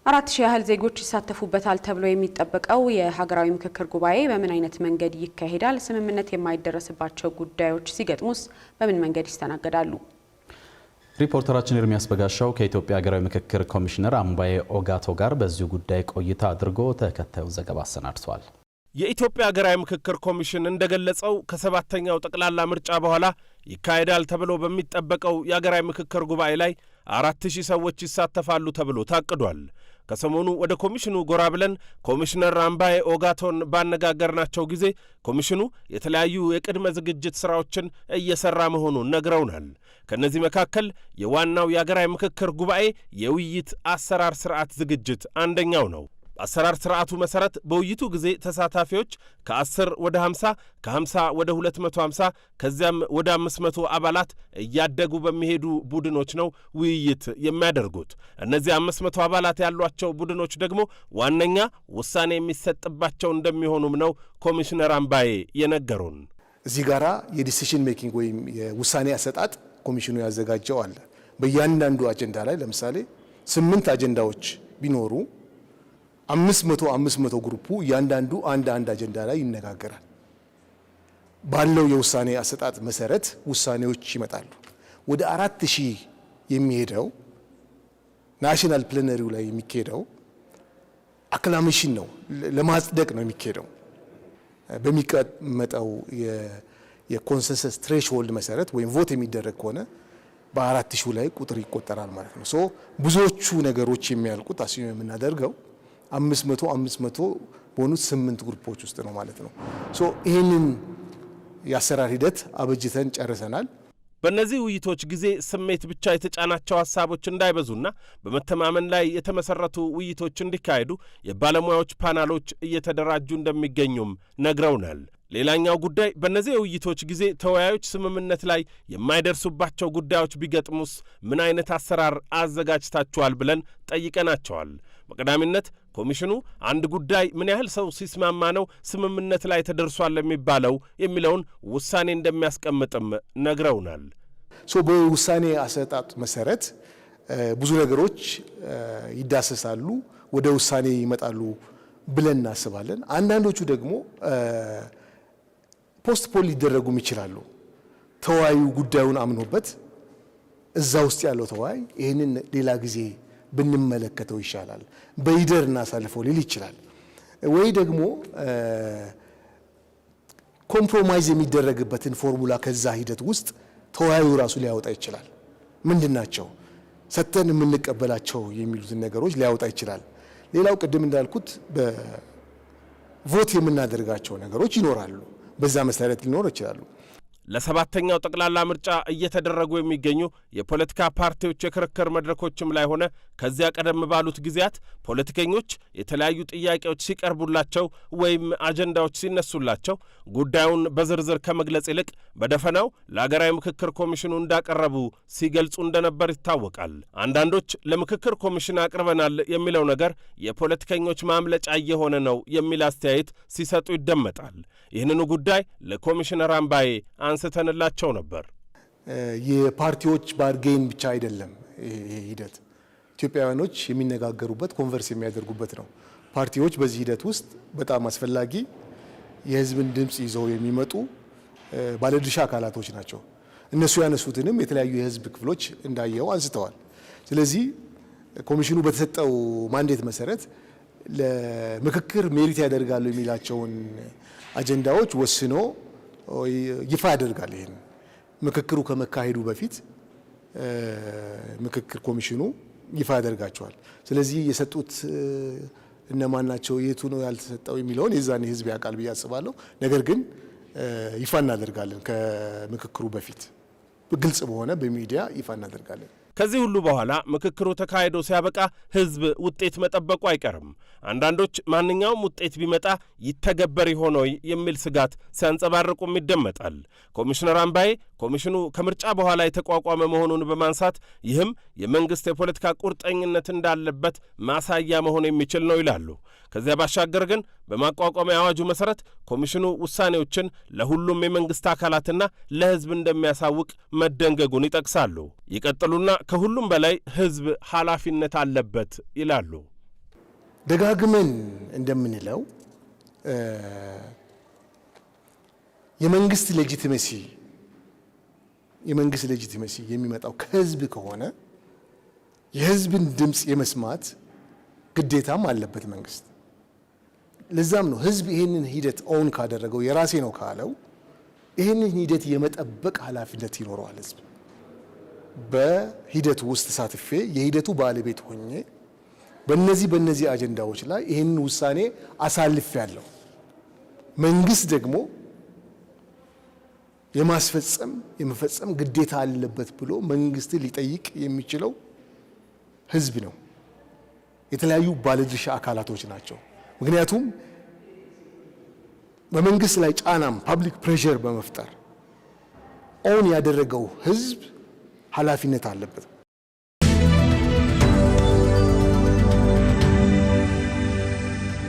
4000 ያህል ዜጎች ይሳተፉበታል ተብሎ የሚጠበቀው የሀገራዊ ምክክር ጉባኤ በምን አይነት መንገድ ይካሄዳል? ስምምነት የማይደረስባቸው ጉዳዮች ሲገጥሙስ በምን መንገድ ይስተናገዳሉ? ሪፖርተራችን ኤርሚያስ በጋሻው ከኢትዮጵያ ሀገራዊ ምክክር ኮሚሽነር አምባዬ ኦጋቶ ጋር በዚሁ ጉዳይ ቆይታ አድርጎ ተከታዩ ዘገባ አሰናድቷል። የኢትዮጵያ ሀገራዊ ምክክር ኮሚሽን እንደገለጸው ከሰባተኛው ጠቅላላ ምርጫ በኋላ ይካሄዳል ተብሎ በሚጠበቀው የሀገራዊ ምክክር ጉባኤ ላይ 4000 ሰዎች ይሳተፋሉ ተብሎ ታቅዷል። ከሰሞኑ ወደ ኮሚሽኑ ጎራ ብለን ኮሚሽነር አምባዬ ኦጋቶን ባነጋገርናቸው ጊዜ ኮሚሽኑ የተለያዩ የቅድመ ዝግጅት ስራዎችን እየሰራ መሆኑን ነግረውናል። ከነዚህ መካከል የዋናው የሀገራዊ ምክክር ጉባኤ የውይይት አሰራር ስርዓት ዝግጅት አንደኛው ነው። በአሰራር ስርዓቱ መሰረት በውይይቱ ጊዜ ተሳታፊዎች ከ10 ወደ 50 ከ50 ወደ 250 ከዚያም ወደ 500 አባላት እያደጉ በሚሄዱ ቡድኖች ነው ውይይት የሚያደርጉት። እነዚህ 500 አባላት ያሏቸው ቡድኖች ደግሞ ዋነኛ ውሳኔ የሚሰጥባቸው እንደሚሆኑም ነው ኮሚሽነር አምባዬ የነገሩን። እዚህ ጋራ የዲሲሽን ሜኪንግ ወይም የውሳኔ አሰጣጥ ኮሚሽኑ ያዘጋጀው አለ። በእያንዳንዱ አጀንዳ ላይ ለምሳሌ 8 አጀንዳዎች ቢኖሩ 500 ግሩፑ እያንዳንዱ አንድ አጀንዳ ላይ ይነጋገራል። ባለው የውሳኔ አሰጣጥ መሰረት ውሳኔዎች ይመጣሉ። ወደ 4000 የሚሄደው ናሽናል ፕሌነሪው ላይ የሚካሄደው አክላሜሽን ነው፣ ለማጽደቅ ነው የሚካሄደው። በሚቀመጠው የኮንሰንሰስ ትሬሽሆልድ መሰረት ወይም ቮት የሚደረግ ከሆነ በ4000 ላይ ቁጥር ይቆጠራል ማለት ነው። ሶ ብዙዎቹ ነገሮች የሚያልቁት አስዩም የምናደርገው 500 በሆኑት 8 ግሩፖች ውስጥ ነው ማለት ነው። ሶ ይህንን የአሰራር ሂደት አበጅተን ጨርሰናል። በእነዚህ ውይይቶች ጊዜ ስሜት ብቻ የተጫናቸው ሀሳቦች እንዳይበዙና በመተማመን ላይ የተመሰረቱ ውይይቶች እንዲካሄዱ የባለሙያዎች ፓናሎች እየተደራጁ እንደሚገኙም ነግረውናል። ሌላኛው ጉዳይ በእነዚህ የውይይቶች ጊዜ ተወያዮች ስምምነት ላይ የማይደርሱባቸው ጉዳዮች ቢገጥሙስ ምን አይነት አሰራር አዘጋጅታችኋል ብለን ጠይቀናቸዋል። በቀዳሚነት ኮሚሽኑ አንድ ጉዳይ ምን ያህል ሰው ሲስማማ ነው ስምምነት ላይ ተደርሷል የሚለውን ውሳኔ እንደሚያስቀምጥም ነግረውናል። በውሳኔ አሰጣጥ መሰረት ብዙ ነገሮች ይዳሰሳሉ፣ ወደ ውሳኔ ይመጣሉ ብለን እናስባለን። አንዳንዶቹ ደግሞ ፖስትፖል ሊደረጉም ይችላሉ። ተወያዩ ጉዳዩን አምኖበት እዛ ውስጥ ያለው ተወያይ ይህንን ሌላ ጊዜ ብንመለከተው ይሻላል፣ በይደር እናሳልፈው ሊል ይችላል። ወይ ደግሞ ኮምፕሮማይዝ የሚደረግበትን ፎርሙላ ከዛ ሂደት ውስጥ ተወያዩ ራሱ ሊያወጣ ይችላል። ምንድናቸው ሰተን የምንቀበላቸው የሚሉትን ነገሮች ሊያወጣ ይችላል። ሌላው ቅድም እንዳልኩት በቮት የምናደርጋቸው ነገሮች ይኖራሉ። በዛ መሰረት ሊኖር ይችላሉ። ለሰባተኛው ጠቅላላ ምርጫ እየተደረጉ የሚገኙ የፖለቲካ ፓርቲዎች የክርክር መድረኮችም ላይ ሆነ ከዚያ ቀደም ባሉት ጊዜያት ፖለቲከኞች የተለያዩ ጥያቄዎች ሲቀርቡላቸው ወይም አጀንዳዎች ሲነሱላቸው ጉዳዩን በዝርዝር ከመግለጽ ይልቅ በደፈናው ለሀገራዊ ምክክር ኮሚሽኑ እንዳቀረቡ ሲገልጹ እንደነበር ይታወቃል። አንዳንዶች ለምክክር ኮሚሽን አቅርበናል የሚለው ነገር የፖለቲከኞች ማምለጫ እየሆነ ነው የሚል አስተያየት ሲሰጡ ይደመጣል። ይህንኑ ጉዳይ ለኮሚሽነር አምባዬ አንስተንላቸው ነበር። የፓርቲዎች ባርጌን ብቻ አይደለም ይሄ ሂደት፣ ኢትዮጵያውያኖች የሚነጋገሩበት ኮንቨርስ የሚያደርጉበት ነው። ፓርቲዎች በዚህ ሂደት ውስጥ በጣም አስፈላጊ የህዝብን ድምፅ ይዘው የሚመጡ ባለድርሻ አካላቶች ናቸው። እነሱ ያነሱትንም የተለያዩ የህዝብ ክፍሎች እንዳየው አንስተዋል። ስለዚህ ኮሚሽኑ በተሰጠው ማንዴት መሰረት ለምክክር ሜሪት ያደርጋሉ የሚላቸውን አጀንዳዎች ወስኖ ይፋ ያደርጋል። ይሄን ምክክሩ ከመካሄዱ በፊት ምክክር ኮሚሽኑ ይፋ ያደርጋቸዋል። ስለዚህ የሰጡት እነማን ናቸው፣ የቱ ነው ያልተሰጠው የሚለውን የዛኔ ህዝብ ያውቃል ብዬ አስባለሁ። ነገር ግን ይፋ እናደርጋለን። ከምክክሩ በፊት ግልጽ በሆነ በሚዲያ ይፋ እናደርጋለን። ከዚህ ሁሉ በኋላ ምክክሩ ተካሂዶ ሲያበቃ ህዝብ ውጤት መጠበቁ አይቀርም። አንዳንዶች ማንኛውም ውጤት ቢመጣ ይተገበር ይሆን የሚል ስጋት ሲያንጸባርቁም ይደመጣል። ኮሚሽነር አምባዬ ኮሚሽኑ ከምርጫ በኋላ የተቋቋመ መሆኑን በማንሳት ይህም የመንግስት የፖለቲካ ቁርጠኝነት እንዳለበት ማሳያ መሆን የሚችል ነው ይላሉ። ከዚያ ባሻገር ግን በማቋቋሚያ አዋጁ መሰረት ኮሚሽኑ ውሳኔዎችን ለሁሉም የመንግስት አካላትና ለህዝብ እንደሚያሳውቅ መደንገጉን ይጠቅሳሉ። ይቀጥሉና ከሁሉም በላይ ህዝብ ኃላፊነት አለበት ይላሉ። ደጋግመን እንደምንለው የመንግስት ሌጂቲሜሲ የሚመጣው ከህዝብ ከሆነ የህዝብን ድምፅ የመስማት ግዴታም አለበት መንግስት። ለዛም ነው ህዝብ ይሄንን ሂደት ኦን ካደረገው የራሴ ነው ካለው ይሄንን ሂደት የመጠበቅ ኃላፊነት ይኖረዋል። ህዝብ በሂደቱ ውስጥ ተሳትፌ የሂደቱ ባለቤት ሆኜ በእነዚህ አጀንዳዎች ላይ ይሄንን ውሳኔ አሳልፌያለሁ። መንግስት ደግሞ የመፈጸም ግዴታ አለበት ብሎ መንግስትን ሊጠይቅ የሚችለው ህዝብ ነው። የተለያዩ ባለድርሻ አካላቶች ናቸው። ምክንያቱም በመንግስት ላይ ጫናም ፐብሊክ ፕሬሸር በመፍጠር ኦን ያደረገው ህዝብ ኃላፊነት አለበት።